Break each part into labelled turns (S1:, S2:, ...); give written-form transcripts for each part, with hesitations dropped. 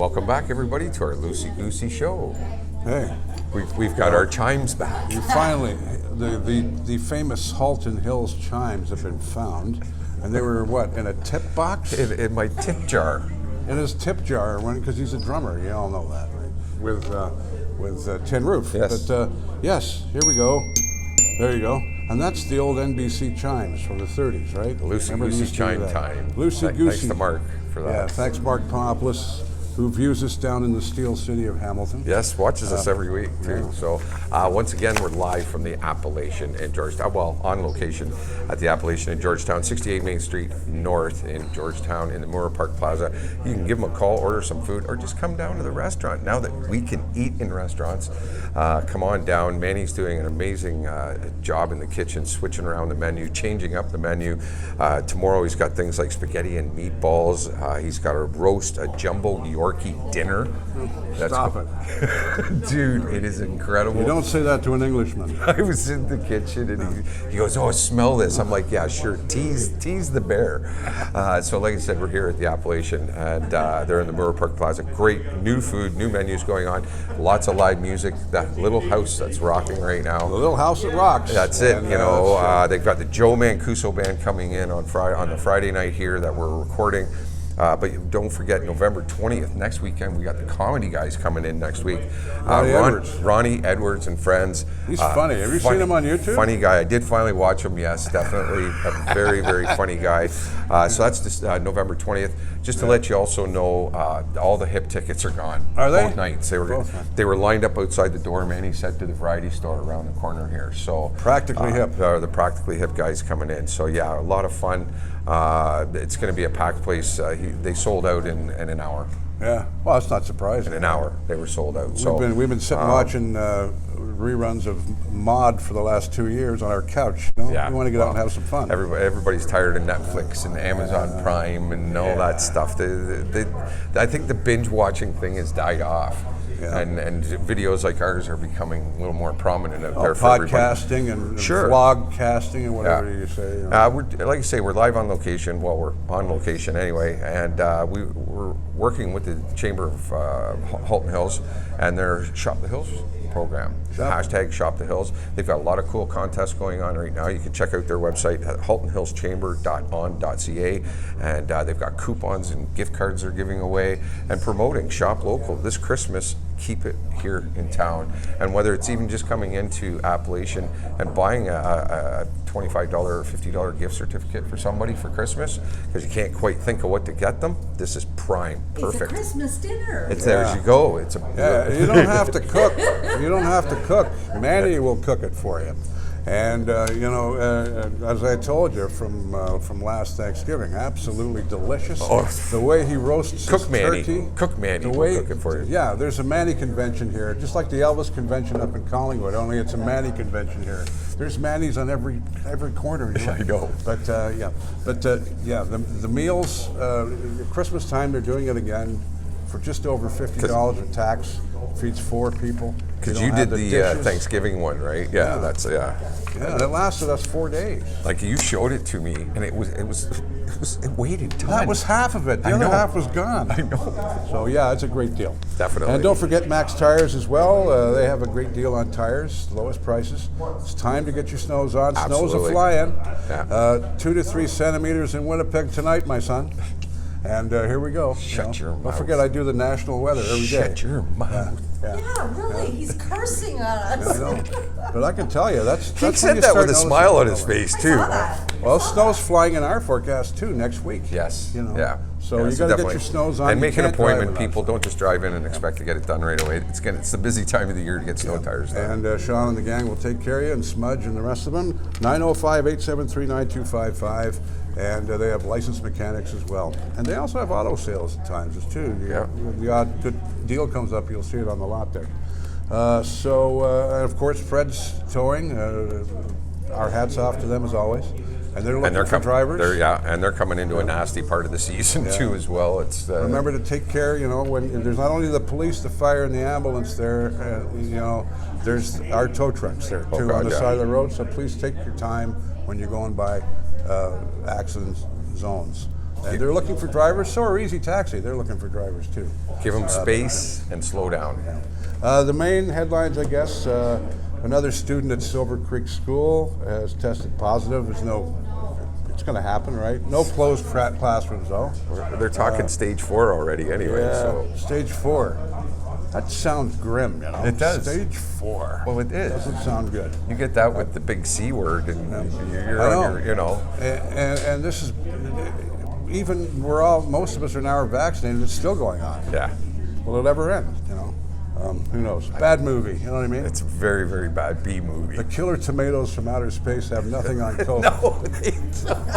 S1: Welcome back, everybody, to our Loosey Goosey show.
S2: Hey,
S1: We've got our chimes back.
S2: finally, the famous Halton Hills chimes have been found, and they were what, in a tip box?
S1: In my tip jar.
S2: In his tip jar, because he's a drummer. You all know that, right? With tin roof.
S1: Yes.
S2: But yes, here we go. There you go. And that's the old NBC chimes from the 30s, right?
S1: Loosey
S2: Remember they
S1: Goosey
S2: used to do
S1: chime
S2: that?
S1: time.
S2: Loosey Goosey.
S1: Thanks to Mark for that.
S2: Yeah, thanks Mark Ponopoulos, who views us down in the Steel City of Hamilton.
S1: Yes, watches us every week too. So once again, we're live from the Appalachian in Georgetown. Well, on location at the Appalachian in Georgetown, 68 Main Street North in Georgetown in the Moore Park Plaza. You can give them a call, order some food, or just come down to the restaurant. Now that we can eat in restaurants, come on down. Manni's doing an amazing job in the kitchen, switching around the menu, changing up the menu. Tomorrow he's got things like spaghetti and meatballs. He's got a roast, a jumbo Yorkie dinner.
S2: Stop it.
S1: Dude, it is incredible.
S2: You don't say that to an Englishman.
S1: I was in the kitchen and he goes, "Oh, smell this." I'm like, "Yeah, sure, tease the bear." So like I said, we're here at the Appalachian and they're in the Moore Park Plaza. Great new food, new menus going on, lots of live music. That little house that's rocking right now.
S2: The little house that rocks.
S1: That's it.
S2: And,
S1: They've got the Joe Mancuso band coming in on the Friday night here that we're recording. But don't forget, November 20th, next weekend, we got the comedy guys coming in next week. Ronnie Edwards and friends.
S2: He's funny. Have you seen him on YouTube?
S1: Funny guy. I did finally watch him, yes, definitely. A very, very funny guy. So that's just November 20th. Just to let you also know, all the hip tickets are gone.
S2: Are they?
S1: Both nights. They were lined up outside the door, Manni said, to the variety store around the corner here. So
S2: Practically Hip.
S1: The Practically Hip guys coming in. So yeah, a lot of fun. It's going to be a packed place. They sold out in an hour.
S2: Yeah, well, that's not surprising.
S1: In an hour, they were sold out. So
S2: we've been sitting watching reruns of Maude for the last 2 years on our couch.
S1: Yeah,
S2: we want to get out and have some fun.
S1: Everybody's tired of Netflix and Amazon Prime and all that stuff. I think the binge watching thing has died off. Yeah. And videos like ours are becoming a little more prominent out there for
S2: podcasting and vlog casting and whatever you say.
S1: We're, like I say, we're live on location. Well, we're on location anyway, and we're working with the Chamber of Halton Hills and their Shop the Hills program. Hashtag Shop the Hills. They've got a lot of cool contests going on right now. You can check out their website at haltonhillschamber.on.ca, and they've got coupons and gift cards they're giving away and promoting Shop Local this Christmas. Keep it here in town, and whether it's even just coming into Appalachian and buying a $25 or $50 gift certificate for somebody for Christmas because you can't quite think of what to get them, this is prime. Perfect.
S3: It's a Christmas dinner.
S1: It's there as you go. It's
S2: you don't have to cook. You don't have to cook. Manni will cook it for you. And as I told you from last Thanksgiving, absolutely delicious. The way he roasts his turkey.
S1: Cook Manni will cook it for you.
S2: Yeah, there's a Manni convention here, just like the Elvis convention up in Collingwood. Only it's a Manni convention here. There's Mannis on every corner.
S1: I know.
S2: But the meals, Christmas time, they're doing it again for just over $50 with tax. Feeds 4 people.
S1: Because you did the Thanksgiving one, right? Yeah, that's
S2: Yeah, it lasted us 4 days.
S1: Like you showed it to me, and it weighed a ton.
S2: That was half of it. The other half was gone.
S1: I know.
S2: So yeah, it's a great deal.
S1: Definitely.
S2: And don't forget Max Tires as well. They have a great deal on tires, lowest prices. It's time to get your snows on.
S1: Absolutely.
S2: Snows are flying.
S1: Yeah.
S2: 2 to 3 centimeters in Winnipeg tonight, my son. And here we go.
S1: Shut your mouth.
S2: Don't forget, I do the national weather every day.
S1: Shut your mouth.
S3: Yeah, really. He's cursing on us.
S2: I know. But I can tell you, that's
S1: He said that with a smile on his face, too.
S2: Well, snow's flying in our forecast, too, next week.
S1: Yes.
S2: Yeah. So you got to get your snows on.
S1: And make an appointment, people. Don't just drive in and expect to get it done right away. It's the busy time of the year to get snow tires done.
S2: And Sean and the gang will take care of you, and Smudge and the rest of them. 905-873-9255. And they have licensed mechanics as well. And they also have auto sales at times, too. The odd good deal comes up, you'll see it on the lot there. And of course, Fred's Towing. Our hats off to them as always. And they're looking for drivers.
S1: They're coming into a nasty part of the season too, as well. It's
S2: remember to take care. When there's not only the police, the fire, and the ambulance there. There's our tow trucks there too on the side of the road. So please take your time when you're going by accident zones. And they're looking for drivers. So are Easy Taxi. They're looking for drivers too.
S1: Give them space and slow down.
S2: The main headlines, I guess, another student at Silver Creek School has tested positive. It's going to happen, right? No closed classrooms, though.
S1: They're talking stage 4 already anyway.
S2: Yeah,
S1: So.
S2: stage 4. That sounds grim, you know.
S1: It does.
S2: Stage 4.
S1: Well, it is.
S2: Doesn't sound good.
S1: You get that with the big C word, and you're
S2: I
S1: on your, you know.
S2: And this is, even most of us are now vaccinated, it's still going on.
S1: Yeah.
S2: Will it ever end, you know? Who knows? Bad movie, you know what I mean?
S1: It's a very, very bad B movie.
S2: The killer tomatoes from outer space have nothing on COVID.
S1: No, they don't.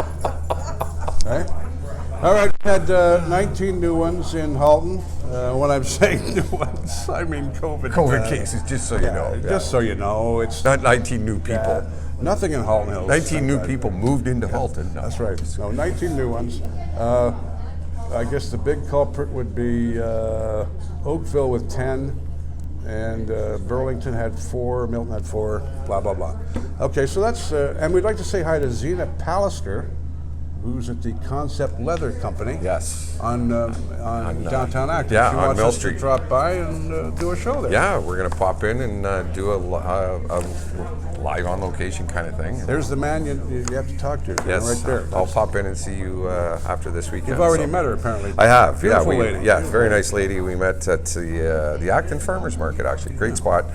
S2: Right? All right, we had 19 new ones in Halton. When I'm saying new ones, I mean COVID.
S1: COVID cases, just so you know. Yeah.
S2: Just so you know, it's
S1: Not 19 new people.
S2: nothing in Halton Hills.
S1: 19 new people moved into Halton. No.
S2: That's right. No, 19 new ones. I guess the big culprit would be Oakville with 10, and Burlington had 4, Milton had 4, blah, blah, blah. Okay, so that's, and we'd like to say hi to Zena Pallister, who's at the Concept Leather Company.
S1: Yes.
S2: On downtown Acton.
S1: yeah,
S2: she
S1: on
S2: wants
S1: Mill
S2: us to
S1: Street.
S2: drop by and do a show there.
S1: Yeah, we're going to pop in and do a live on location kind of thing.
S2: There's the man you have to talk to.
S1: Yes,
S2: right there.
S1: I'll pop in and see you after this weekend.
S2: You've already
S1: so.
S2: met her, apparently.
S1: I have, yeah.
S2: Beautiful lady.
S1: Yeah, very nice lady. We met at the Acton Farmers Market, actually. Great spot.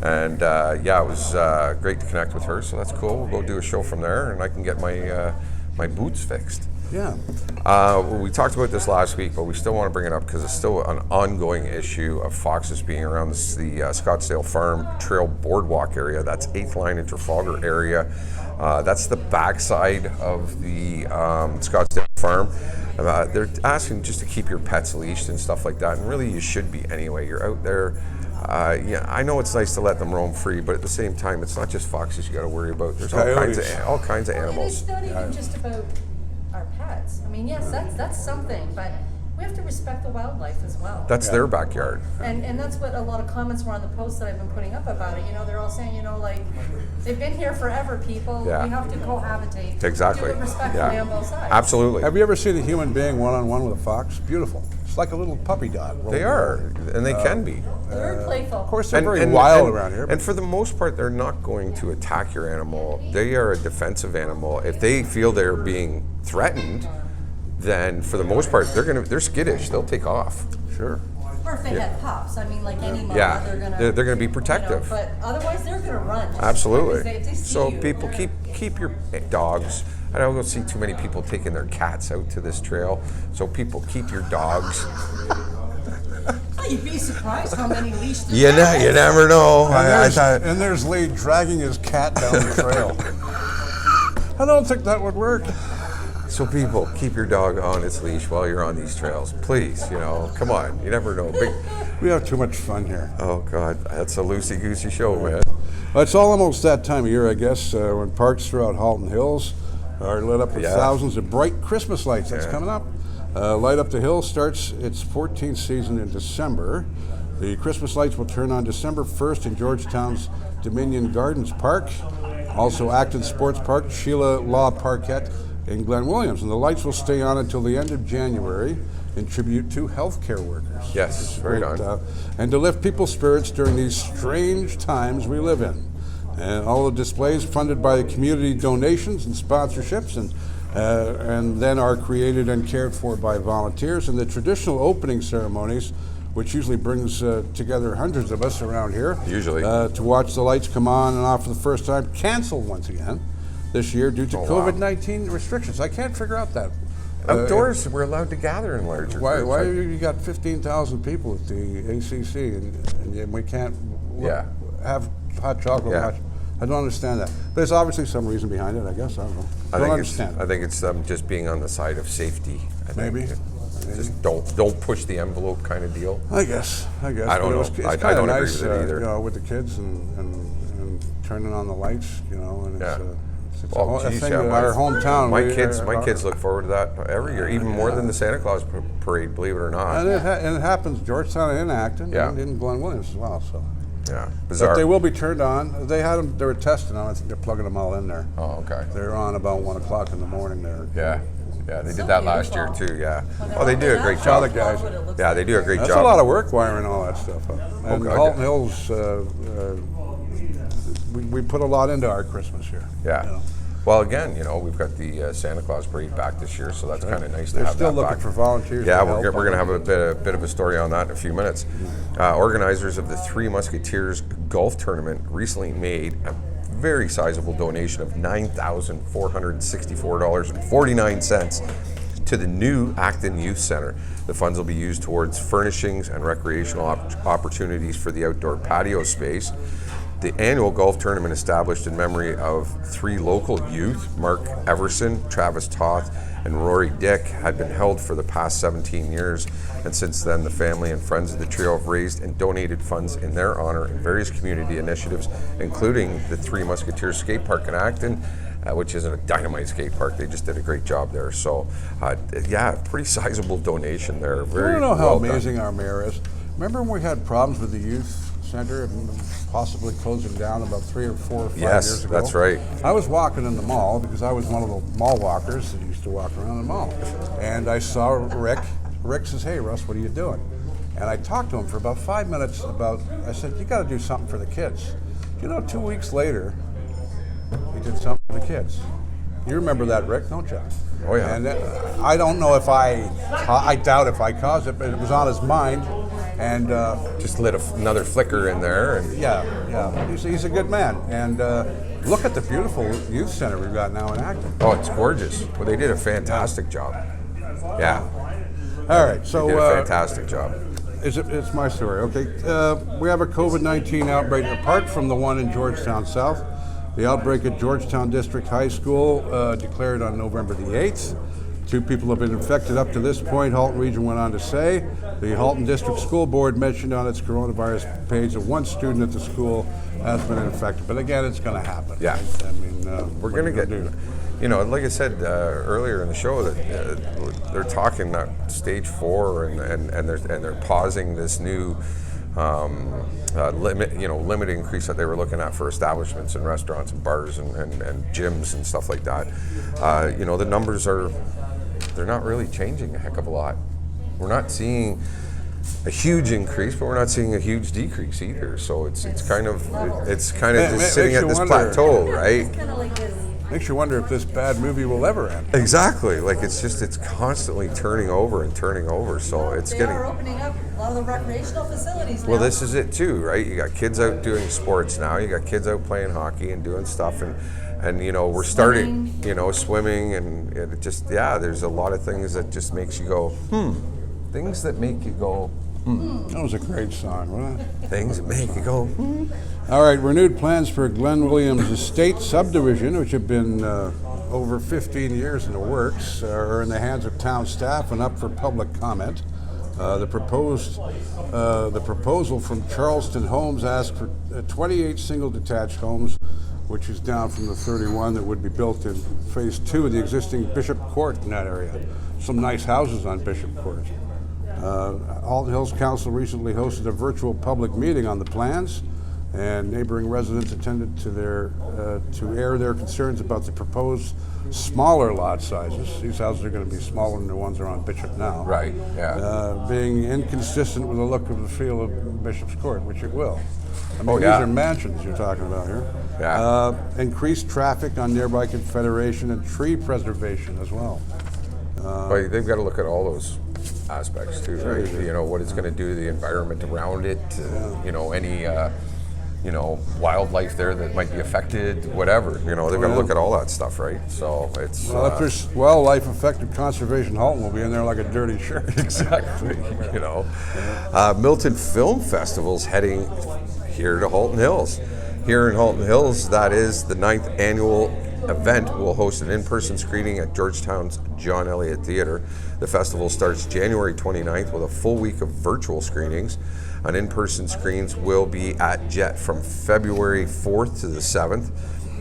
S1: And yeah, it was great to connect with her, so that's cool. We'll go do a show from there, and I can get my boots fixed.
S2: Yeah.
S1: We talked about this last week, but we still want to bring it up because it's still an ongoing issue of foxes being around the Scottsdale Farm Trail Boardwalk area. That's 8th Line in Trafalgar area. That's the backside of the Scottsdale Farm. They're asking just to keep your pets leashed and stuff like that, and really you should be anyway. You're out there. Yeah, I know it's nice to let them roam free, but at the same time, it's not just foxes you got to worry about. There's all kinds of
S3: And
S1: animals.
S3: it's not even just about our pets. I mean, yes, that's something, but we have to respect the wildlife as well.
S1: That's their backyard.
S3: And that's what a lot of comments were on the posts that I've been putting up about it. You know, they're all saying, you know, like, they've been here forever, people.
S1: Yeah.
S3: We have to cohabitate.
S1: Exactly.
S3: Do it respectfully on both sides.
S1: Absolutely.
S2: Have you ever seen a human being one-on-one with a fox? Beautiful. It's like a little puppy dog.
S1: They are, and they can be.
S3: They're very playful.
S2: Of course, they're very wild around here.
S1: And for the most part, they're not going to attack your animal. They are a defensive animal. If they feel they're being threatened, then for the most part, they're skittish. They'll take off.
S2: Sure.
S3: Or if they had pups, I mean, like any mama,
S1: Yeah,
S3: they're
S1: they're gonna be
S3: you know,
S1: protective.
S3: but otherwise, they're gonna run. just
S1: Absolutely.
S3: because they see
S1: So
S3: you.
S1: people keep your dogs. I don't see too many people taking their cats out to this trail. So people keep your dogs.
S3: Oh, you'd be surprised how many leashed.
S1: You never know.
S2: And there's Lee dragging his cat down the trail. I don't think that would work.
S1: So people, keep your dog on its leash while you're on these trails, please. You know, come on. You never know.
S2: We have too much fun here.
S1: Oh God, that's a Loosey Goosey show, man.
S2: Well, it's almost that time of year, I guess, when parks throughout Halton Hills are lit up with thousands of bright Christmas lights. That's coming up. Light Up the Hill starts its 14th season in December. The Christmas lights will turn on December 1st in Georgetown's Dominion Gardens Park. Also Acton Sports Park, Sheila Law Parkette in Glen Williams. And the lights will stay on until the end of January in tribute to healthcare workers.
S1: Yes, right on.
S2: And to lift people's spirits during these strange times we live in. And all the displays funded by community donations and sponsorships and then are created and cared for by volunteers. And the traditional opening ceremonies, which usually brings together hundreds of us around here.
S1: Usually.
S2: To watch the lights come on and off for the first time, canceled once again this year due to COVID-19 restrictions. I can't figure out that.
S1: Outdoors, we're allowed to gather in larger groups.
S2: Why you got 15,000 people at the ACC and we can't have hot chocolate?
S1: Yeah.
S2: I don't understand that. But there's obviously some reason behind it, I guess. I don't know. I don't understand.
S1: I think it's just being on the side of safety.
S2: Maybe.
S1: Just don't push the envelope kind of deal.
S2: I guess.
S1: I don't know.
S2: It's
S1: I
S2: kinda
S1: don't
S2: nice,
S1: agree with it either.
S2: You know, with the kids and turning on the lights, you know, and it's a thing that our hometown.
S1: My kids look forward to that every year, even more than the Santa Claus parade, believe it or not.
S2: And it happens Georgetown and Acton and in Glen Williams as well. So.
S1: Yeah,
S2: bizarre. But they will be turned on. They had them. They were testing them. I think they're plugging them all in there.
S1: Oh, okay.
S2: They're on about 1 o'clock in the morning there.
S1: Yeah. Yeah, they
S3: So
S1: did that last year
S3: beautiful.
S1: too. Yeah.
S3: When they're
S1: Oh, they
S3: all
S1: do a
S3: done,
S1: great
S3: I
S1: job.
S2: Other guys.
S3: love what it looks
S1: Yeah, they do a
S3: like.
S1: great
S2: That's
S1: job.
S2: a lot of work wiring all that stuff up. And
S1: God,
S2: Halton
S1: yeah.
S2: Hills, we put a lot into our Christmas here.
S1: Yeah.
S2: you know.
S1: Well, again, we've got the Santa Claus parade back this year, so that's kind of nice to
S2: They're
S1: have
S2: still
S1: that
S2: looking
S1: back.
S2: for volunteers.
S1: Yeah,
S2: to
S1: we're
S2: help
S1: going to
S2: on
S1: have a bit of a story on that in a few minutes. Organizers of the Three Musketeers golf tournament recently made a very sizable donation of $9,464.49 to the new Acton Youth Center. The funds will be used towards furnishings and recreational opportunities for the outdoor patio space. The annual golf tournament, established in memory of three local youth, Mark Everson, Travis Toth, and Rory Dick, had been held for the past 17 years. And since then, the family and friends of the trio have raised and donated funds in their honor in various community initiatives, including the Three Musketeers skate park in Acton, which is a dynamite skate park. They just did a great job there. So, yeah, pretty sizable donation there. Very
S2: I don't know how
S1: well done.
S2: amazing our mayor is. Remember when we had problems with the youth center and possibly closing down about 3 or 4 or 5
S1: Yes,
S2: years ago?
S1: that's right.
S2: I was walking in the mall because I was one of the mall walkers that used to walk around the mall. And I saw Rick. Rick says, "Hey, Russ, what are you doing?" And I talked to him for about 5 minutes I said, "You got to do something for the kids." 2 weeks later, he did something for the kids. You remember that, Rick, don't you?
S1: Oh, yeah.
S2: And I don't know if I doubt if I caused it, but it was on his mind. And
S1: Just lit another flicker in there. And
S2: yeah, he's a good man. And look at the beautiful youth center we've got now in Acton.
S1: oh, it's gorgeous. Well, they did a fantastic job. Yeah,
S2: All right,
S1: they
S2: so
S1: did a fantastic job.
S2: it's my story. Okay, we have a COVID-19 outbreak apart from the one in Georgetown South. The outbreak at Georgetown District High School declared on November the 8th. 2 people have been infected up to this point, Halton Region went on to say. The Halton District School Board mentioned on its coronavirus page that 1 student at the school has been infected. But again, it's going to happen.
S1: Yeah.
S2: right? I mean,
S1: We're
S2: what
S1: going
S2: are
S1: to
S2: you
S1: get,
S2: gonna do?
S1: like I said earlier in the show, that they're talking that stage 4, and they're pausing this new limit increase that they were looking at for establishments and restaurants and bars and gyms and stuff like that. The numbers they're not really changing a heck of a lot. We're not seeing a huge increase, but we're not seeing a huge decrease either. So it's kind of just sitting at this plateau, right?
S3: It's kind of like this.
S2: Makes you wonder if this bad movie will ever end.
S1: Exactly. Like it's constantly turning over and turning over. So it's
S3: They
S1: getting.
S3: are opening up a lot of the recreational facilities now.
S1: Well, this is it too, right? You got kids out doing sports now. You got kids out playing hockey and doing stuff, and we're starting, swimming, and it just there's a lot of things that just makes you go, things that make you go,
S2: That was a great song, wasn't it?
S1: things that make you go,
S2: All right, renewed plans for Glen Williams Estate subdivision, which have been over 15 years in the works, are in the hands of town staff and up for public comment. The proposal from Charleston Homes asked for 28 single detached homes, which is down from the 31 that would be built in phase 2 of the existing Bishop Court in that area. Some nice houses on Bishop Court. Halton Hills Council recently hosted a virtual public meeting on the plans, and neighboring residents attended to air their concerns about the proposed smaller lot sizes. These houses are going to be smaller than the ones that are on Bishop now.
S1: right? Yeah.
S2: Being inconsistent with the look of the feel of Bishop's Court, which it will. I mean,
S1: Oh, yeah.
S2: These are mansions you're talking about here.
S1: Yeah.
S2: Increased traffic on nearby Confederation and tree preservation as well.
S1: But they've got to look at all those aspects too, right? What it's going to do to the environment around it. Any wildlife there that might be affected, whatever. They've got to look at all that stuff, right? So it's
S2: Well, if there's wildlife affected conservation, Halton will be in there like a dirty shirt.
S1: exactly. Milton Film Festival's heading here to Halton Hills. Here in Halton Hills, that is the 9th annual event, will host an in-person screening at Georgetown's John Elliott Theatre. The festival starts January 29th with a full week of virtual screenings. On in-person screens will be at Jet from February 4th to the 7th.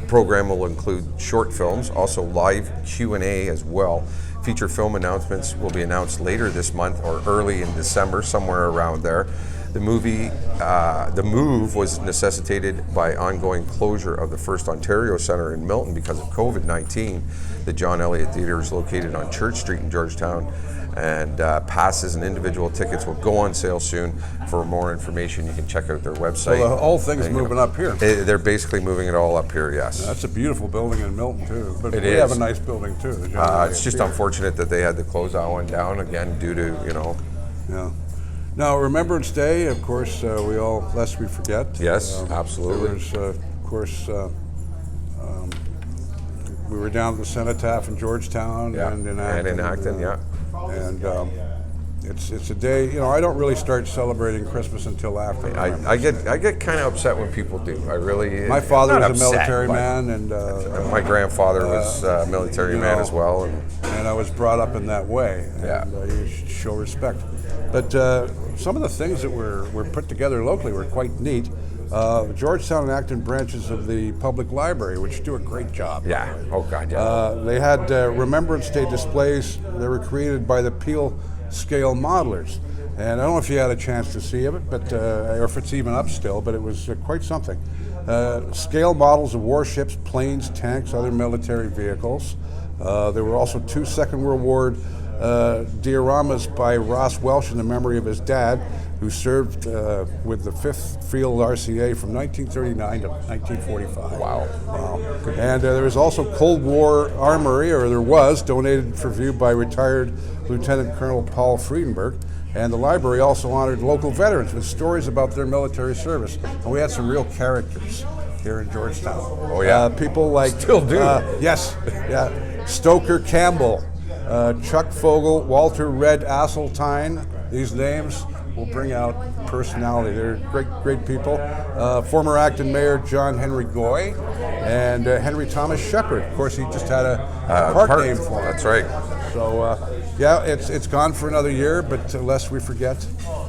S1: The program will include short films, also live Q&A as well. Feature film announcements will be announced later this month or early in December, somewhere around there. The move was necessitated by ongoing closure of the First Ontario Centre in Milton because of COVID-19. The John Elliott Theatre is located on Church Street in Georgetown, and passes and individual tickets will go on sale soon. For more information, you can check out their website.
S2: So the whole thing's moving up here.
S1: They're basically moving it all up here, yes.
S2: That's a beautiful building in Milton too. But
S1: It
S2: we
S1: is.
S2: have a nice building too. the John Elliott
S1: It's just
S2: Theatre.
S1: unfortunate that they had to close that one down again due to,
S2: Yeah. Now, Remembrance Day, of course, lest we forget.
S1: Yes, absolutely.
S2: There was, of course, we were down at the Cenotaph in Georgetown
S1: Yeah,
S2: and in
S1: and
S2: Acton.
S1: in Acton, yeah.
S2: And it's a day, I don't really start celebrating Christmas until after.
S1: I get kind of upset when people do. I really.
S2: My father
S1: not
S2: was a
S1: upset,
S2: military
S1: but
S2: man, and
S1: my grandfather was a military man as well,
S2: and I was brought up in that way.
S1: Yeah.
S2: And you should show respect. But some of the things that were put together locally were quite neat. Georgetown and Acton branches of the public library, which do a great job.
S1: Yeah. Oh God. Yeah.
S2: They had Remembrance Day displays that were created by the Peel Scale Modelers. And I don't know if you had a chance to see it, but or if it's even up still, but it was quite something. Scale models of warships, planes, tanks, other military vehicles. There were also 2 Second World War dioramas by Ross Welsh in the memory of his dad, who served with the 5th Field RCA from 1939 to 1945.
S1: Wow.
S2: And there was also Cold War armory, or there was, donated for view by retired Lieutenant Colonel Paul Friedenberg. And the library also honored local veterans with stories about their military service. And we had some real characters here in Georgetown.
S1: Oh, yeah.
S2: People like...
S1: Still do.
S2: Yes, yeah. Stoker Campbell, Chuck Fogel, Walter Red Asseltine. These names will bring out personality. They're great people. Former Acton Mayor John Henry Goy and Henry Thomas Shepard. Of course, he just had a park named for him.
S1: That's right.
S2: So, it's gone for another year, but lest we forget.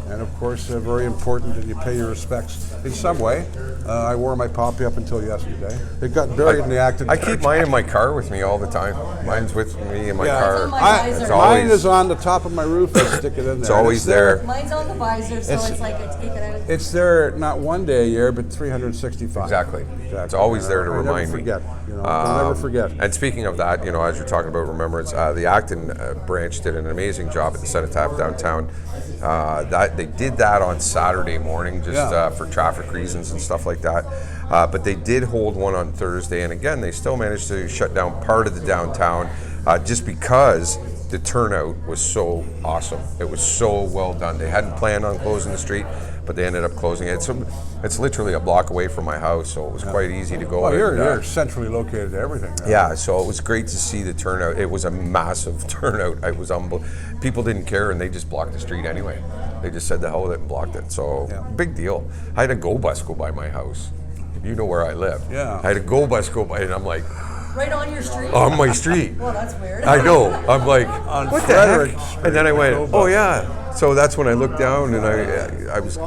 S2: And of course, very important that you pay your respects in some way. I wore my poppy up until yesterday. It got buried in the Acton.
S1: I keep mine in my car with me all the time. Mine's with me in my car.
S3: It's on my visor.
S2: Mine is on the top of my roof. I stick it in there.
S1: It's always there.
S3: Mine's on the visor, so it's like I take it out.
S2: It's there not one day a year, but 365.
S1: Exactly. It's always there to
S2: I
S1: remind
S2: never
S1: me.
S2: forget. I'll never forget.
S1: And speaking of that, as you're talking about remembrance, the Acton branch did an amazing job at the Cenotaph downtown. They did that on Saturday morning just for traffic reasons and stuff like that. But they did hold one on Thursday, and again, they still managed to shut down part of the downtown just because the turnout was so awesome. It was so well done. They hadn't planned on closing the street, but they ended up closing it. So it's literally a block away from my house, so it was quite easy to go.
S2: Well, you're centrally located to everything. Right?
S1: Yeah, so it was great to see the turnout. It was a massive turnout. It was unbelievable. People didn't care, and they just blocked the street anyway. They just said the hell with it and blocked it. So big deal. I had a go bus go by my house. You know where I live.
S2: Yeah.
S1: I had a go bus go by, and I'm like,
S3: Right on your street?
S1: on my street.
S3: Well, that's weird.
S1: I know. I'm like,
S2: On
S1: what the
S2: Frederick
S1: heck?
S2: Street,
S1: And then I went,
S2: go bus.
S1: oh yeah. So that's when I looked down, and I was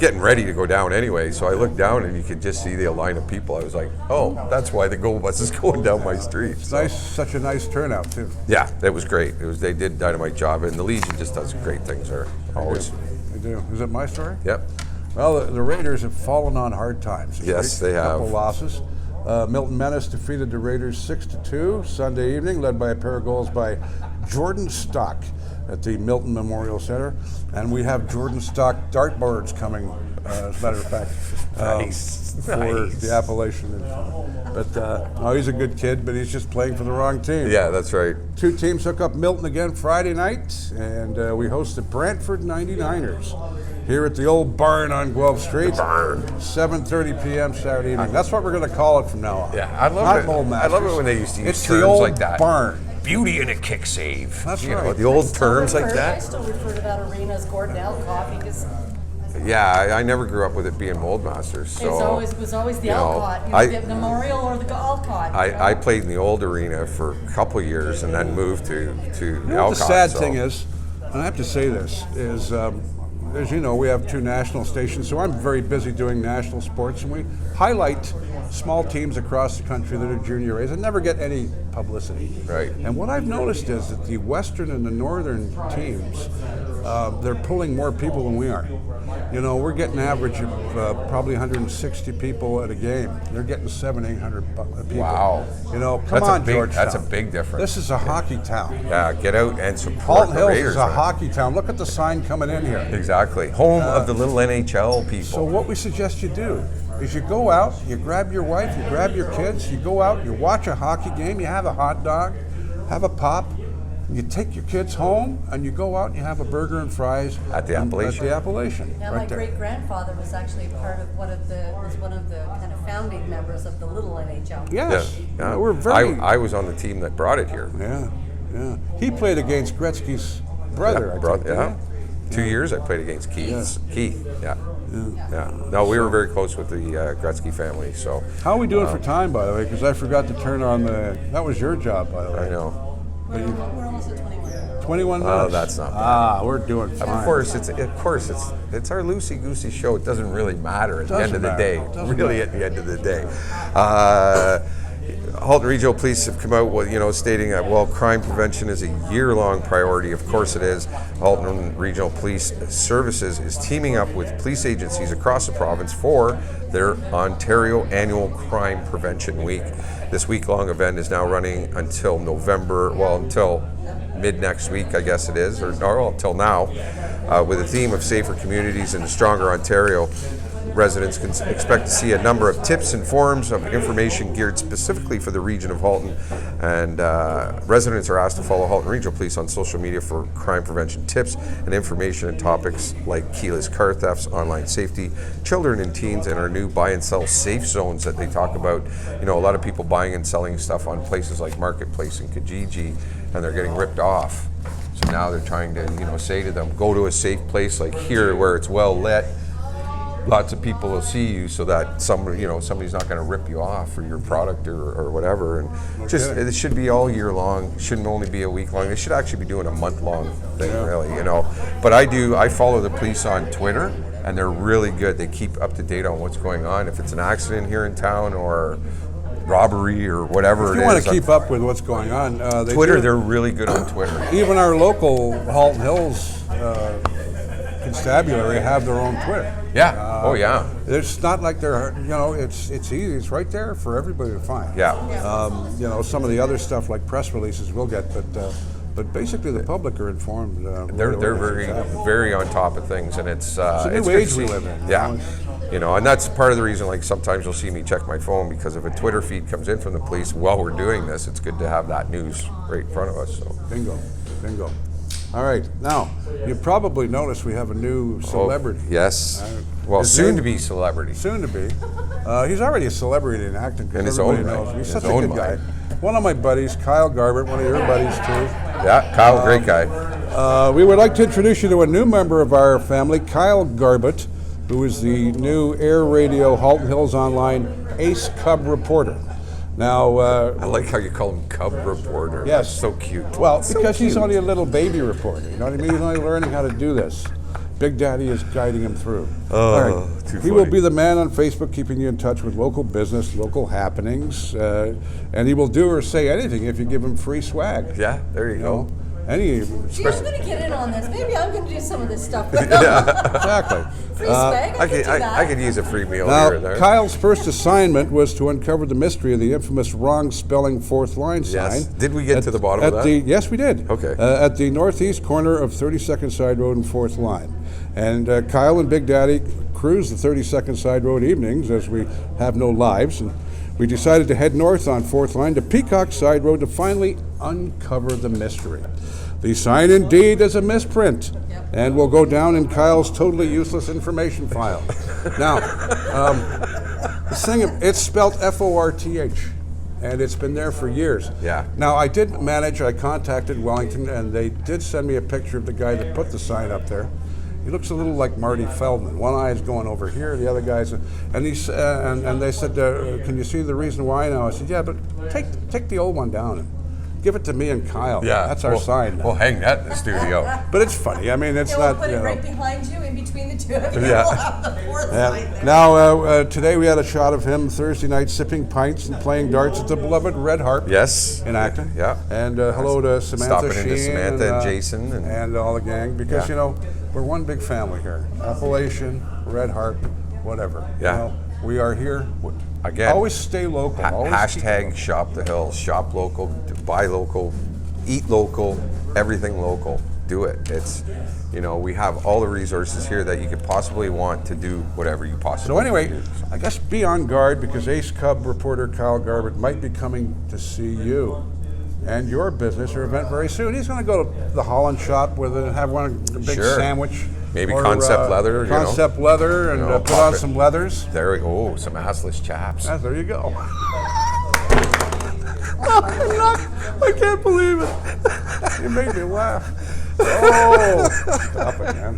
S1: getting ready to go down anyway. So I looked down, and you could just see the line of people. I was like, oh, that's why the go bus is going down my street.
S2: It's nice, such a nice turnout too.
S1: Yeah, it was great. They did a dynamite job, and the Legion just does great things there. Always.
S2: They do. Is it my story?
S1: Yep.
S2: Well, the Raiders have fallen on hard times.
S1: Yes, they have.
S2: A couple losses. Milton Menace defeated the Raiders 6-2 Sunday evening, led by a pair of goals by Jordan Stock at the Milton Memorial Center. And we have Jordan Stock dartboards coming, as a matter of fact, for the Appalachian. But he's a good kid, but he's just playing for the wrong team.
S1: Yeah, that's right.
S2: 2 teams hook up Milton again Friday night, and we host the Brantford 99ers here at the old barn on Guelph Street. 7:30 p.m. Saturday evening. That's what we're going to call it from now on.
S1: Yeah, I love
S2: Not
S1: it.
S2: Mold
S1: I love it
S2: Masters.
S1: when they used to use
S2: It's
S1: terms
S2: the old
S1: like that.
S2: barn.
S1: Beauty in a kick save.
S2: That's
S1: you
S2: right.
S1: know, the old
S3: I
S1: terms like
S3: I
S1: that.
S3: still refer to that arena as Gordon L. Coffee because
S1: Yeah, I never grew up with it being Mold Masters. So
S3: was always the
S1: you know,
S3: Alcott. The Memorial or the Alcott.
S1: I played in the old arena for a couple of years and then moved to
S2: You know,
S1: Alcott.
S2: the sad
S1: so-
S2: thing is, and I have to say this, is as you know, we have 2 national stations, so I'm very busy doing national sports, and we highlight small teams across the country that are junior A's and never get any publicity.
S1: Right.
S2: And what I've noticed is that the Western and the Northern teams they're pulling more people than we are. You know, we're getting an average of probably 160 people at a game. They're getting 700-800 people.
S1: Wow.
S2: You know, come on, Georgetown.
S1: That's a big difference.
S2: This is a hockey town.
S1: Yeah, get out and support
S2: Halton
S1: the
S2: Hills
S1: Raiders.
S2: is a hockey town. Look at the sign coming in here.
S1: Exactly. Home of the little NHL people.
S2: So what we suggest you do is you go out, you grab your wife, you grab your kids, you go out, you watch a hockey game, you have a hot dog, have a pop, you take your kids home, and you go out and you have a burger and fries
S1: At the Appalachian.
S2: At the Appalachian.
S3: Yeah,
S2: right
S3: my
S2: there.
S3: great-grandfather was actually one of the kind of founding members of the little NHL.
S2: Yes.
S1: Yeah.
S2: We're very.
S1: I was on the team that brought it here.
S2: Yeah, yeah. He played against Gretzky's brother. I think,
S1: Yeah.
S2: didn't
S1: 2 years I played against Keith. Yeah. No, we were very close with the Gretzky family. So
S2: he? How are we doing for time, by the way? Because I forgot to turn on the. That was your job, by the way.
S1: I know.
S3: We're almost at 21.
S2: 21
S1: Oh,
S2: minutes.
S1: that's not bad.
S2: We're doing fine.
S1: Of course, it's our Loosey Goosey show. It doesn't really matter at the end
S2: Doesn't
S1: of the
S2: matter.
S1: day.
S2: Doesn't
S1: Really,
S2: matter.
S1: at the end of the day. Halton Regional Police have come out with, stating that, well, crime prevention is a year-long priority. Of course it is. Halton Regional Police Services is teaming up with police agencies across the province for their Ontario Annual Crime Prevention Week. This week-long event is now running until until mid next week, I guess it is, or until now, with a theme of safer communities and a stronger Ontario. Residents can expect to see a number of tips and forums of information geared specifically for the region of Halton, and residents are asked to follow Halton Regional Police on social media for crime prevention tips and information and topics like keyless car thefts, online safety, children and teens, and our new buy and sell safe zones that they talk about. A lot of people buying and selling stuff on places like Marketplace and Kijiji, and they're getting ripped off. So now they're trying to, say to them, go to a safe place like here where it's well lit. Lots of people will see you, so that somebody's not going to rip you off for your product or whatever. And it should be all year long. It shouldn't only be a week long. They should actually be doing a month long thing, really. But I follow the police on Twitter, and they're really good. They keep up to date on what's going on. If it's an accident here in town or robbery or whatever it is.
S2: If you want to keep up with what's going on,
S1: They're really good on Twitter.
S2: Even our local Halton Hills constabulary have their own Twitter.
S1: Yeah. Yeah.
S2: It's not like they're, it's easy. It's right there for everybody to find.
S1: Yeah.
S2: Some of the other stuff like press releases we'll get, but basically the public are informed.
S1: They're very on top of things, and it's
S2: a new
S1: good
S2: age
S1: to
S2: we
S1: see.
S2: live in.
S1: Yeah. And that's part of the reason, like, sometimes you'll see me check my phone, because if a Twitter feed comes in from the police while we're doing this, it's good to have that news right in front of us. So.
S2: Bingo. All right. Now, you probably noticed we have a new celebrity.
S1: Yes. Soon to be celebrity.
S2: Soon to be. He's already a celebrity in acting.
S1: In his
S2: everybody
S1: own
S2: knows
S1: right.
S2: him. He's
S1: In
S2: such
S1: his
S2: a
S1: own
S2: good guy.
S1: mind.
S2: One of my buddies, Kyle Garbett, one of your buddies too.
S1: Yeah, Kyle, great guy.
S2: We would like to introduce you to a new member of our family, Kyle Garbett, who is the new Air Radio Halton Hills Online Ace Cub reporter. Now,
S1: I like how you call him Cub Reporter.
S2: Yes.
S1: That's so cute.
S2: Well,
S1: So
S2: because he's
S1: cute.
S2: only a little baby reporter, you know what I mean? He's only learning how to do this. Big Daddy is guiding him through. All right.
S1: too
S2: He will
S1: funny.
S2: be the man on Facebook keeping you in touch with local business, local happenings, and he will do or say anything if you give him free swag.
S1: Yeah, there you go.
S2: Any,
S3: Gee, I'm going to get in on this. Maybe I'm going to do some of this stuff.
S2: exactly.
S3: Free swag, I could do that.
S1: I could use a free meal
S2: Now,
S1: here or there.
S2: Kyle's first assignment was to uncover the mystery of the infamous wrong spelling fourth line
S1: Yes.
S2: sign.
S1: Did we get to the bottom of that?
S2: Yes, we did.
S1: Okay.
S2: At the northeast corner of 32nd Side Road and 4th Line. And Kyle and Big Daddy cruise the 32nd Side Road evenings as we have no lives. And we decided to head north on 4th Line to Peacock Side Road to finally uncover the mystery. The sign indeed is a misprint, and will go down in Kyle's totally useless information file. Now, this thing, it's spelled F-O-R-T-H, and it's been there for years.
S1: Yeah.
S2: Now, I contacted Wellington, and they did send me a picture of the guy that put the sign up there. He looks a little like Marty Feldman. One eye is going over here, the other guy's, and he's, and they said, can you see the reason why now? I said, yeah, but take the old one down give it to me and Kyle.
S1: Yeah,
S2: That's our sign.
S1: We'll hang that in the studio.
S2: But it's funny. I mean, it's
S3: Yeah, we'll
S2: not.
S3: put
S2: You
S3: it
S2: know.
S3: right behind you, in between the two of you.
S1: Yeah.
S3: We'll have the fourth sign
S2: Yeah.
S3: there.
S2: Now, today we had a shot of him Thursday night sipping pints and playing darts at the beloved Red Harp
S1: Yes.
S2: in Acton.
S1: Yeah.
S2: And hello to Samantha
S1: Stopping into
S2: Sheen
S1: Samantha and Jason
S2: and all the gang, because
S1: Yeah.
S2: you know we're one big family here. Appalachian, Red Harp, whatever.
S1: Yeah.
S2: You know, we are here.
S1: Again,
S2: Always stay local. Always keep it
S1: hashtag
S2: local.
S1: shop the hills, shop local, buy local, eat local, everything local. Do it. It's, you know, we have all the resources here that you could possibly want to do whatever you possibly
S2: So anyway,
S1: do.
S2: I guess be on guard, because Ace Cub reporter Kyle Garbett might be coming to see you and your business or event very soon. He's going to go to the Holland shop with it and have a big
S1: Sure.
S2: sandwich.
S1: Maybe
S2: or,
S1: Concept Leather, you know.
S2: Concept Leather, and
S1: You know,
S2: put on
S1: pop it.
S2: some leathers.
S1: There we go. Some assless chaps.
S2: Ah, there you go. I can't believe it. You made me laugh. Oh, stop it, man.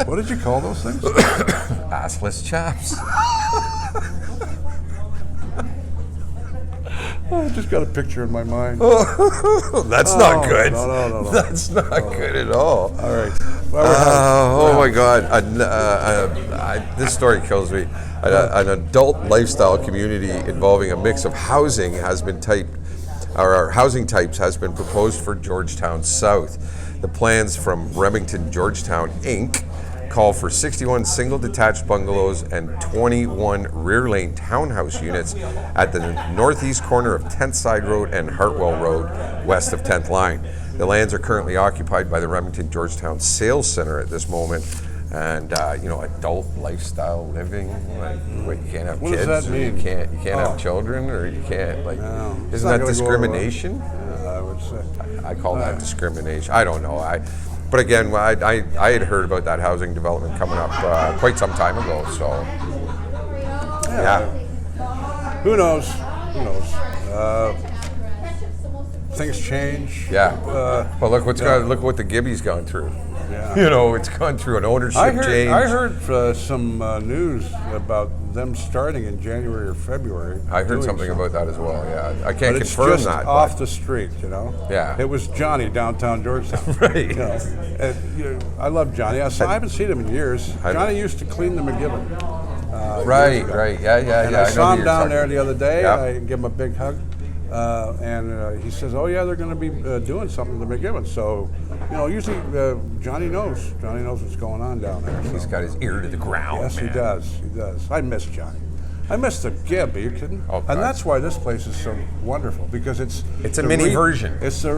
S2: What did you call those things?
S1: Assless chaps.
S2: I just got a picture in my mind.
S1: That's not good.
S2: No.
S1: That's not good at all.
S2: All right. Well,
S1: Oh my God! This story kills me. An adult lifestyle community involving a mix of housing has been housing types has been proposed for Georgetown South. The plans from Remington Georgetown Inc. call for 61 single detached bungalows and 21 rear lane townhouse units at the northeast corner of 10th Side Road and Hartwell Road, west of 10th Line. The lands are currently occupied by the Remington Georgetown Sales Center at this moment. And you know, adult lifestyle living, like what, you can't have
S2: What does
S1: kids,
S2: that
S1: or you
S2: mean?
S1: can't have children, or you can't, like,
S2: No, it's
S1: isn't
S2: not
S1: that
S2: gonna go over well.
S1: discrimination?
S2: I would say.
S1: I call that discrimination. I don't know. But again, I had heard about that housing development coming up quite some time ago. So yeah.
S2: Who knows? Who knows? Things change.
S1: Yeah. Well, look what the Gibby's gone through.
S2: Yeah.
S1: You know, it's gone through an ownership change.
S2: I heard some news about them starting in January or February.
S1: I heard
S2: doing
S1: something about that as well. Yeah, I can't
S2: But it's
S1: confirm
S2: just
S1: that.
S2: off the street, you know.
S1: Yeah.
S2: It was Johnny downtown Georgetown.
S1: Right.
S2: You know, and, you know, I love Johnny. I haven't seen him in years. Johnny used to clean the McGibbon.
S1: Right.
S2: years ago.
S1: Right. Yeah.
S2: And I
S1: know
S2: saw
S1: who
S2: him
S1: you're
S2: down
S1: talking
S2: there
S1: about.
S2: the other day.
S1: Yeah.
S2: I gave him a big hug. And he says, "Oh yeah, they're going to be doing something to McGibbon." So, you know, usually Johnny knows. Johnny knows what's going on down there.
S1: He's
S2: So.
S1: got his ear to the ground.
S2: Yes,
S1: man.
S2: he does. He does. I miss Johnny. I miss the Gib. Are you kidding?
S1: Oh, God.
S2: And that's why this place is so wonderful, because it's
S1: a
S2: the
S1: mini version.
S2: It's the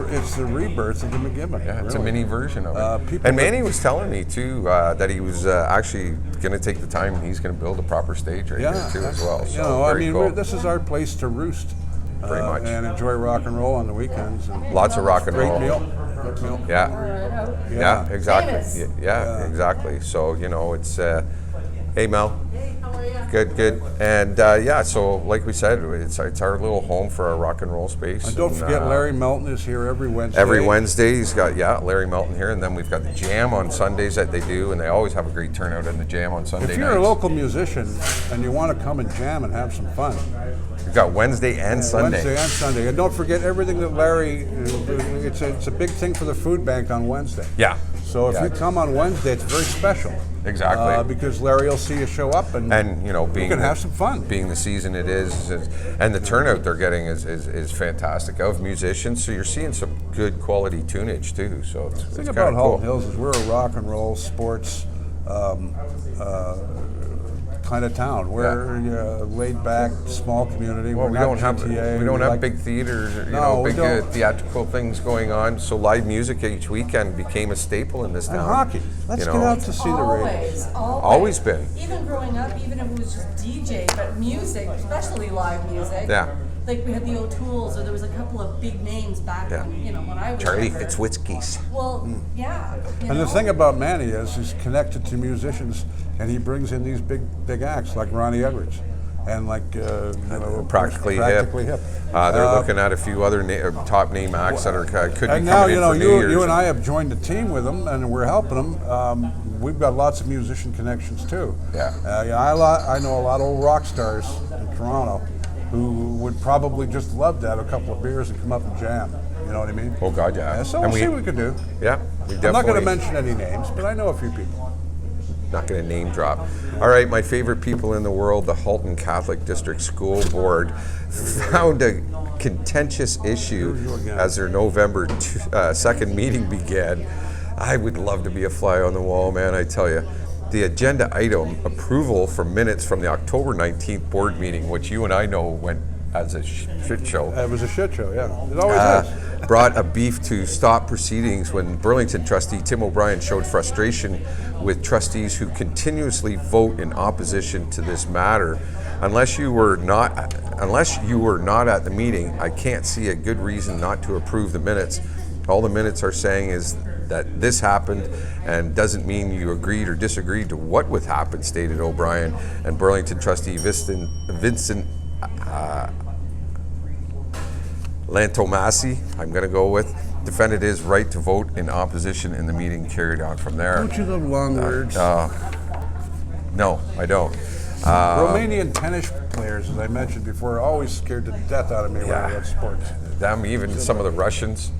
S2: rebirth of the McGibbon.
S1: Yeah, it's a
S2: really.
S1: mini version of it.
S2: people
S1: And
S2: that-
S1: Manni was telling me too that he was actually going to take the time and he's going to build a proper stage right
S2: Yeah,
S1: here too as well. So
S2: you know, I
S1: very
S2: mean,
S1: cool.
S2: this is our place to roost.
S1: Very much.
S2: And enjoy rock and roll on the weekends. And
S1: Lots of rock and
S2: great
S1: roll.
S2: meal. Great meal.
S1: Yeah.
S2: Yeah.
S1: Exactly.
S3: Famous.
S1: Yeah, exactly. So, you know, it's, hey Mel.
S3: How are you?
S1: Good. And yeah, so like we said, it's our little home for our rock and roll space.
S2: And don't forget, Larry Melton is here every Wednesday.
S1: Every Wednesday, he's got, Larry Melton here. And then we've got the jam on Sundays that they do. And they always have a great turnout in the jam on Sunday
S2: If you're a
S1: nights.
S2: local musician and you want to come and jam and have some fun,
S1: We've got Wednesday and Sunday.
S2: Wednesday and Sunday. And don't forget everything that Larry, it's a big thing for the food bank on Wednesday.
S1: Yeah.
S2: So if
S1: Yeah.
S2: you come on Wednesday, it's very special.
S1: Exactly.
S2: Because Larry will see you show up and
S1: You know, being
S2: can
S1: the-
S2: have some fun.
S1: Being the season it is, and the turnout they're getting is fantastic of musicians. So you're seeing some good quality tunage too. So it's
S2: The thing
S1: it's
S2: about
S1: kinda
S2: Holland
S1: cool.
S2: Hills is we're a rock and roll sports kind of town. We're a laid back, small community.
S1: Well,
S2: we're
S1: we
S2: not
S1: don't have
S2: GTA.
S1: we don't
S2: We
S1: have
S2: like-
S1: big theaters, or,
S2: No, we
S1: big
S2: don't.
S1: theatrical things going on. So live music each weekend became a staple in this
S2: And
S1: town.
S2: hockey. Let's
S1: you
S2: get
S1: know.
S2: out to see the Raiders.
S1: Always been.
S3: Even growing up, even if it was just DJ, but music, especially live music.
S1: Yeah.
S3: Like we had the O'Tooles, or there was a couple of big names back
S1: Yeah.
S3: when I was
S1: Charlie
S3: younger.
S1: Fitzwitzky's.
S3: Well, yeah. you
S2: And the
S3: know?
S2: thing about Manni is he's connected to musicians, and he brings in these big acts like Ronnie Edwards, and like
S1: Practically
S2: Hip.
S1: They're looking at a few other top name acts that are could be
S2: And
S1: coming
S2: now
S1: in
S2: you know
S1: for New Year's.
S2: you and I have joined a team with them, and we're helping them. We've got lots of musician connections too.
S1: Yeah.
S2: I know a lot of old rock stars in Toronto who would probably just love to have a couple of beers and come up and jam. You know what I mean?
S1: Oh God, yeah.
S2: So we'll see what we can do.
S1: Yeah, we definitely.
S2: I'm not going to mention any names, but I know a few people.
S1: Not going to name drop. All right, my favorite people in the world, the Halton Catholic District School Board, found a contentious issue as their November 2nd meeting began. I would love to be a fly on the wall, man, I tell you. The agenda item, approval for minutes from the October 19th board meeting, which you and I know went as a shit show.
S2: It was a shit show, yeah. It always is.
S1: Brought a beef to stop proceedings when Burlington trustee Tim O'Brien showed frustration with trustees who continuously vote in opposition to this matter. Unless you were not at the meeting, I can't see a good reason not to approve the minutes. All the minutes are saying is that this happened and doesn't mean you agreed or disagreed to what would happen, stated O'Brien. And Burlington trustee Vincent Lantomasi, I'm going to go with, defended his right to vote in opposition, and the meeting carried on from there.
S2: Don't you love long words?
S1: No, I don't.
S2: Romanian tennis players, as I mentioned before, are always scared to death out of me when I watch sports.
S1: Them, even some of the Russians.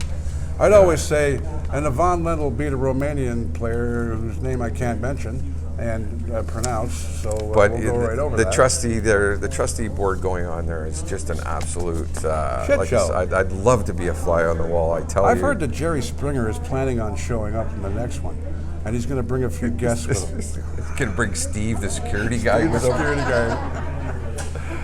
S2: I'd always say, and Ivan Lendl beat a Romanian player whose name I can't mention and pronounce, so
S1: But
S2: we'll go right over
S1: the
S2: that.
S1: the trustee board going on there is just an absolute
S2: Shit show.
S1: I'd love to be a fly on the wall. I tell you.
S2: I've heard that Jerry Springer is planning on showing up in the next one, and he's going to bring a few guests with him.
S1: Can bring Steve, the security guy, with him.
S2: Security guy.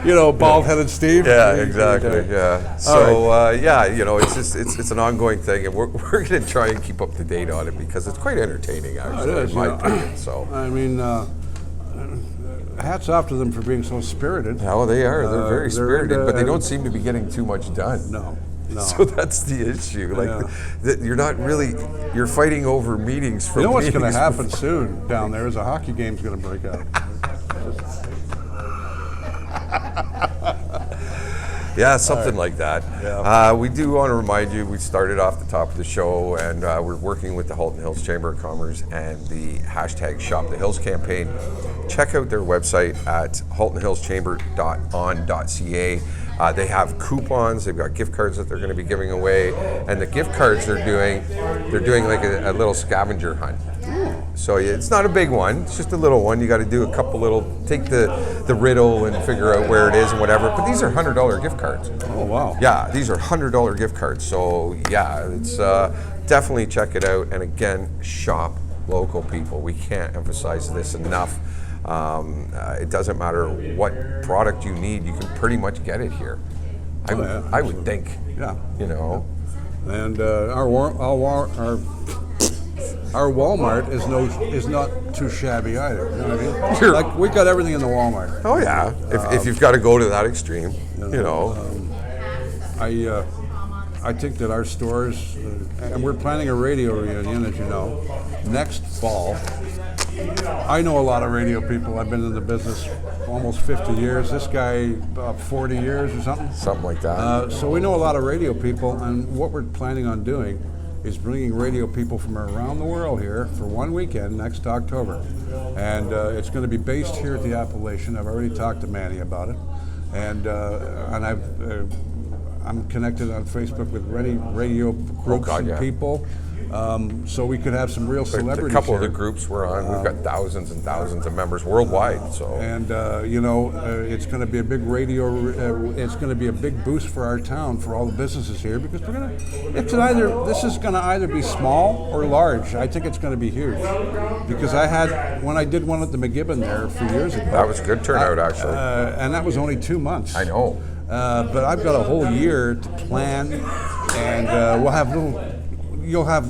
S2: You know, bald-headed Steve.
S1: Yeah, exactly. Yeah. So yeah, you know, it's just it's an ongoing thing, and we're going to try and keep up to date on it because it's quite entertaining, actually,
S2: It is,
S1: in my
S2: yeah.
S1: opinion. So.
S2: I mean, hats off to them for being so spirited.
S1: Well, they are. They're very spirited,
S2: into-
S1: but they don't seem to be getting too much done.
S2: No.
S1: So that's the issue. Like,
S2: Yeah.
S1: you're not really. You're fighting over meetings for.
S2: You know what's going to
S1: meetings
S2: happen soon down there is a hockey game's going to break out.
S1: Yeah, something like that.
S2: Yeah.
S1: We do want to remind you, we started off the top of the show, and we're working with the Halton Hills Chamber of Commerce and the hashtag Shop the Hills campaign. Check out their website at haltonhillschamber.on.ca. They have coupons, they've got gift cards that they're going to be giving away, and the gift cards they're doing like a little scavenger hunt. So it's not a big one, it's just a little one. You got to do a couple little, take the riddle and figure out where it is and whatever. But these are $100 gift cards.
S2: Oh, wow.
S1: Yeah, these are $100 gift cards. So yeah, it's definitely check it out. And again, shop local people. We can't emphasize this enough. It doesn't matter what product you need, you can pretty much get it here. I would think.
S2: Yeah.
S1: You know.
S2: And our Walmart is not too shabby either. You know what I mean?
S1: Sure.
S2: Like we got everything in the Walmart.
S1: Oh yeah. If you've got to go to that extreme, you know.
S2: I think that our stores, and we're planning a radio reunion, as you know, next fall. I know a lot of radio people. I've been in the business almost 50 years. This guy, 40 years or something.
S1: Something like that.
S2: So we know a lot of radio people, and what we're planning on doing is bringing radio people from around the world here for one weekend next October. And it's going to be based here at the Appalachian. I've already talked to Manni about it. And I'm connected on Facebook with radio groups and people. So we could have some real celebrities
S1: A couple
S2: here.
S1: of the groups we're on, we've got thousands and thousands of members worldwide. So.
S2: And it's going to be a big radio. It's going to be a big boost for our town, for all the businesses here, because this is going to either be small or large. I think it's going to be huge, because when I did one at the McGibbon there a few years ago.
S1: That was a good turnout, actually.
S2: And that was only 2 months.
S1: I know.
S2: But I've got a whole year to plan, and you'll have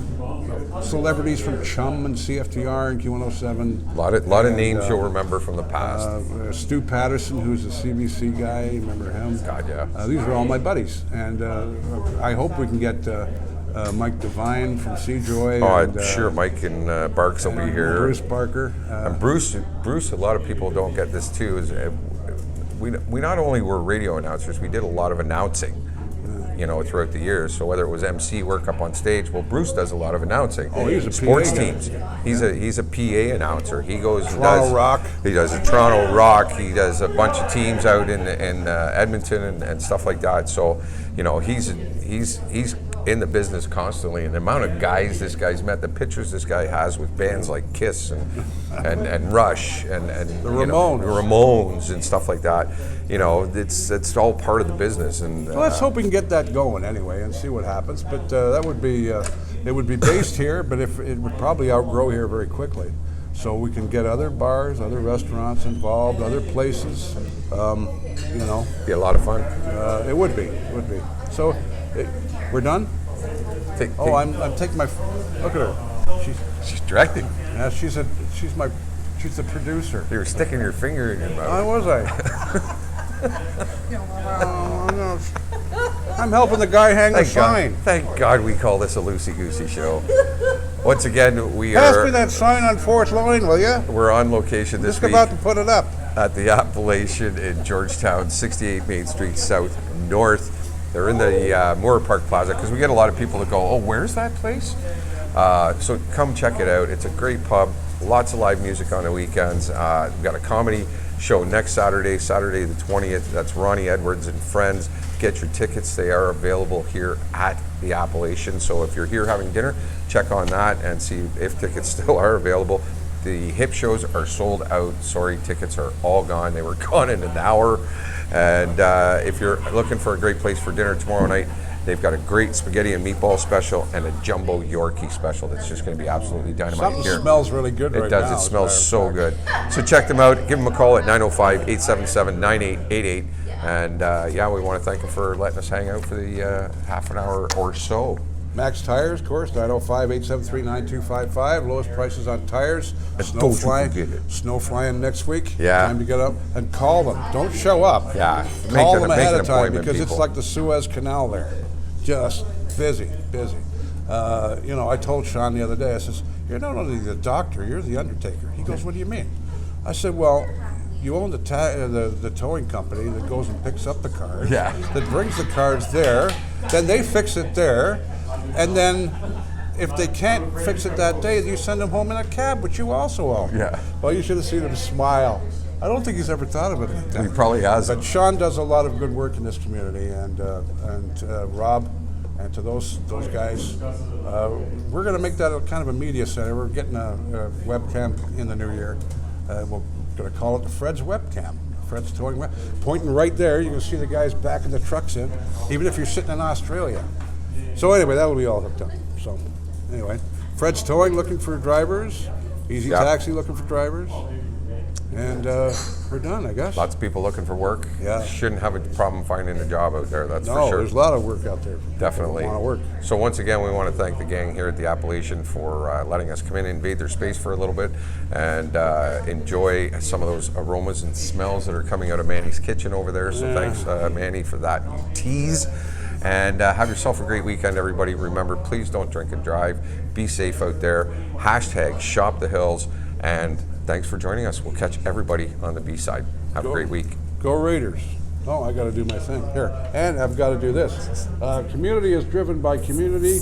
S2: celebrities from Chum and CFTR and Q107.
S1: A lot of names you'll remember from the past.
S2: Stu Patterson, who's a CBC guy, remember him?
S1: God, yeah.
S2: These are all my buddies, and I hope we can get Mike Devine from Seajoy.
S1: I'm sure Mike and Barks will be here.
S2: Bruce Barker.
S1: And Bruce, a lot of people don't get this too, is we not only were radio announcers, we did a lot of announcing. throughout the years. So whether it was MC work up on stage, well, Bruce does a lot of announcing.
S2: Oh, he's a
S1: sports
S2: PA guy.
S1: teams. He's a PA announcer. He goes and
S2: Toronto
S1: does
S2: Rock.
S1: He does the Toronto Rock. He does a bunch of teams out in Edmonton and stuff like that. So he's in the business constantly, and the amount of guys this guy's met, the pictures this guy has with bands like Kiss and Rush and
S2: The Ramones.
S1: the Ramones and stuff like that. It's all part of the business. And
S2: Well, let's hope we can get that going anyway and see what happens. But that would be it would be based here, but if it would probably outgrow here very quickly. So we can get other bars, other restaurants involved, other places.
S1: be a lot of fun.
S2: It would be. So we're done. I'm taking my. Look at her.
S1: She's directing.
S2: Yeah, she's the producer.
S1: You were sticking your finger in your mouth.
S2: Why was I? Oh, no. I'm helping the guy hang the sign.
S1: Thank God we call this a Loosey Goosey show. Once again, we
S2: Pass
S1: are.
S2: me that sign on 4th line, will you?
S1: We're on location this
S2: Just
S1: week
S2: about to put it up.
S1: at the Appalachian in Georgetown, 68 Main Street South North. They're in the Moore Park Plaza because we get a lot of people that go, "Oh, where's that place?" So come check it out. It's a great pub. Lots of live music on the weekends. We've got a comedy show next Saturday the 20th. That's Ronnie Edwards and Friends. Get your tickets. They are available here at the Appalachian. So if you're here having dinner, check on that and see if tickets still are available. The hip shows are sold out. Sorry, tickets are all gone. They were gone in an hour. And if you're looking for a great place for dinner tomorrow night, they've got a great spaghetti and meatball special and a jumbo Yorkie special that's just going to be absolutely dynamite
S2: Something
S1: here.
S2: smells really good right
S1: It does.
S2: now.
S1: It
S2: as a
S1: smells
S2: matter of
S1: so
S2: fact.
S1: good. So check them out. Give them a call at 905-877-9888. And we want to thank them for letting us hang out for the half an hour or so.
S2: Max Tires, of course, 905-873-9255. Lowest prices on tires.
S1: And don't you forget it.
S2: Snow flying next week.
S1: Yeah.
S2: Time to get up and call them. Don't show up.
S1: Yeah.
S2: Call
S1: Make
S2: them
S1: an
S2: ahead of time
S1: appointment,
S2: because it's
S1: people.
S2: like the Suez Canal there. Just busy. I told Sean the other day, I says, "You're not only the doctor, you're the undertaker." He goes, "What do you mean?" I said, "Well, you own the towing company that goes and picks up the cars,
S1: Yeah.
S2: that brings the cars there, then they fix it there, and then if they can't fix it that day, you send them home in a cab, which you also own."
S1: Yeah.
S2: Well, you should have seen him smile. I don't think he's ever thought of it like that.
S1: He probably hasn't.
S2: But Sean does a lot of good work in this community, and Rob, and to those guys, we're going to make that a kind of a media center. We're getting a webcam in the new year. We're going to call it the Fred's Webcam. Fred's Towing Web. Pointing right there, you can see the guys backing the trucks in, even if you're sitting in Australia. So anyway, that will be all hooked up. So anyway, Fred's Towing looking for drivers. Easy
S1: Yeah.
S2: Taxi looking for drivers. And we're done, I guess.
S1: Lots of people looking for work.
S2: Yeah.
S1: Shouldn't have a problem finding a job out there, that's for
S2: No,
S1: sure.
S2: there's a lot of work out there.
S1: Definitely.
S2: Want to work.
S1: So once again, we want to thank the gang here at the Appalachian for letting us come in and invade their space for a little bit and enjoy some of those aromas and smells that are coming out of Manni's kitchen over there. So thanks, Manni, for that, you tease. And have yourself a great weekend, everybody. Remember, please don't drink and drive. Be safe out there. # Shop the Hills. And thanks for joining us. We'll catch everybody on the B-side. Have a great week.
S2: Go Raiders. Oh, I got to do my thing here. And I've got to do this. Community is driven by community.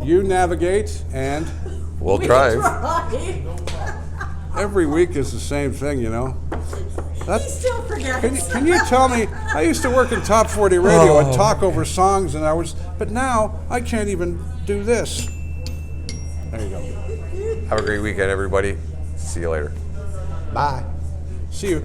S2: You navigate, and
S1: We'll drive.
S2: every week is the same thing, you know.
S3: Still forget.
S2: Can you tell me, I used to work in Top 40 radio and talk over songs and hours, but now I can't even do this. There you go.
S1: Have a great weekend, everybody. See you later.
S2: Bye. See you.